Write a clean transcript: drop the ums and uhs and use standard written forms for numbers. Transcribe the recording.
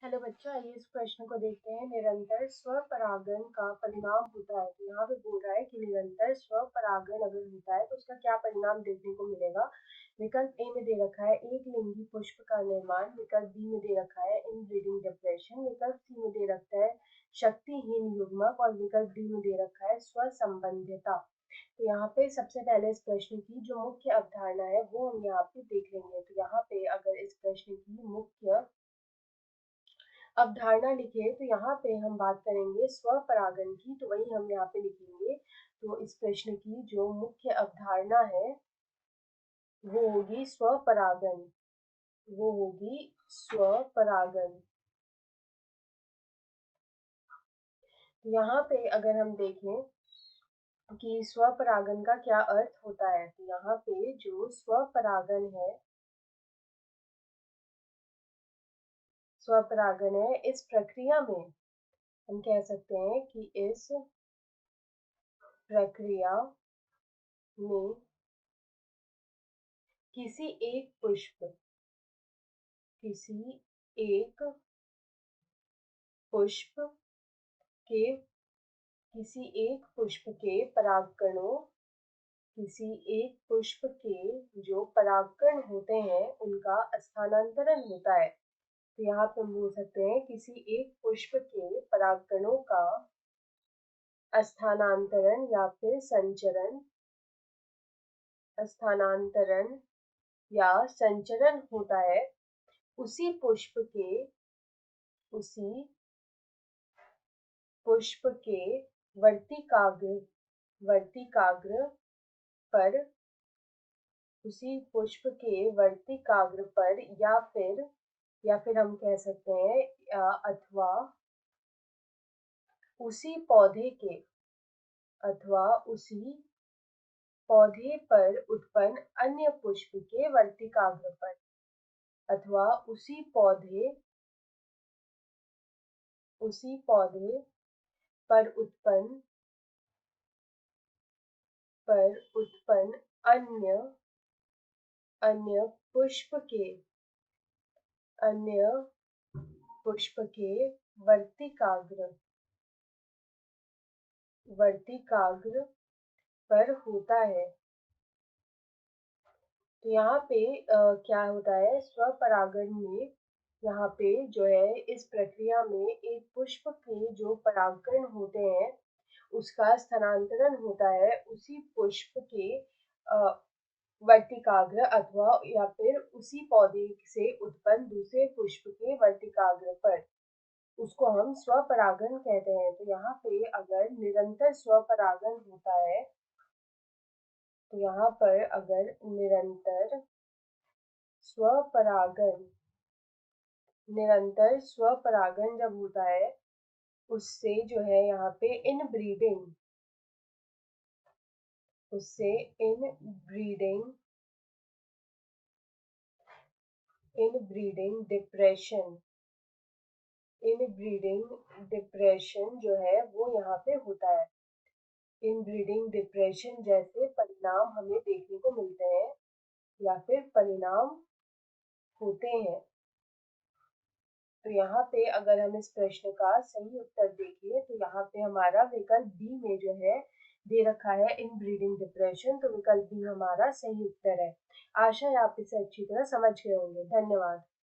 Hello बच्चों, आइए इस प्रश्न को देखते हैं। निरंतर स्वपरागण का परिणाम होता है। तो यहाँ पे बोल रहा है कि निरंतर स्वपरागण अगर होता है तो उसका क्या परिणाम देखने को मिलेगा। विकल्प ए में दे रखा है एक लिंगी पुष्प का निर्माण, विकल्प बी में दे रखा है इनब्रीडिंग डिप्रेशन, विकल्प सी में दे रखा है शक्तिहीन युग्मक और विकल्प डी में दे रखा है स्वसंबंधिता। तो यहाँ पे सबसे पहले इस प्रश्न की जो मुख्य अवधारणा है वो हम यहाँ पे देख लेंगे। तो यहाँ पे अगर इस प्रश्न की मुख्य अवधारणा लिखे तो यहाँ पे हम बात करेंगे स्वपरागण की, तो वही हम यहाँ पे लिखेंगे। तो इस प्रश्न की जो मुख्य अवधारणा है वो होगी स्वपरागण, वो होगी स्वपरागण। तो यहाँ पे अगर हम देखें कि स्वपरागण का क्या अर्थ होता है, तो यहाँ पे जो स्वपरागण है, स्वपरागण है, इस प्रक्रिया में हम कह सकते हैं कि इस प्रक्रिया में किसी एक पुष्प के किसी एक पुष्प के परागकणों, किसी एक पुष्प के जो परागकण होते हैं उनका स्थानांतरण होता है। तो यहाँ पे हम बोल सकते हैं किसी एक पुष्प के परागकणों का स्थानांतरण या फिर संचरण होता है उसी पुष्प के वर्तिकाग्र पर, उसी पुष्प के वर्तिकाग्र पर या फिर हम कह सकते हैं अथवा उसी पौधे पर उत्पन्न अन्य पुष्प के वर्तिकाग्र पर, अथवा उसी पौधे पर उत्पन्न अन्य पुष्प के वर्तिकाग्र पर होता है। तो यहाँ पे क्या होता है स्वपरागण में, यहाँ पे जो है इस प्रक्रिया में एक पुष्प के जो परागकण होते हैं उसका स्थानांतरण होता है उसी पुष्प के वर्तिकाग्र अथवा या फिर उसी पौधे से उत्पन्न दूसरे पुष्प के वर्तिकाग्र पर, उसको हम स्वपरागण कहते हैं। तो यहाँ पे अगर निरंतर स्वपरागण होता है, तो यहाँ पर अगर निरंतर स्वपरागण जब होता है उससे जो है यहाँ पे इनब्रीडिंग डिप्रेशन जो है वो यहाँ पे होता है। इनब्रीडिंग डिप्रेशन जैसे परिणाम हमें देखने को मिलते हैं या फिर परिणाम होते हैं। तो यहाँ पे अगर हम इस प्रश्न का सही उत्तर देखें तो यहाँ पे हमारा विकल्प बी में जो है दे रखा है इनब्रीडिंग डिप्रेशन, तो विकल्प बी हमारा सही उत्तर है। आशा है आप इसे अच्छी तरह समझ गए होंगे। धन्यवाद।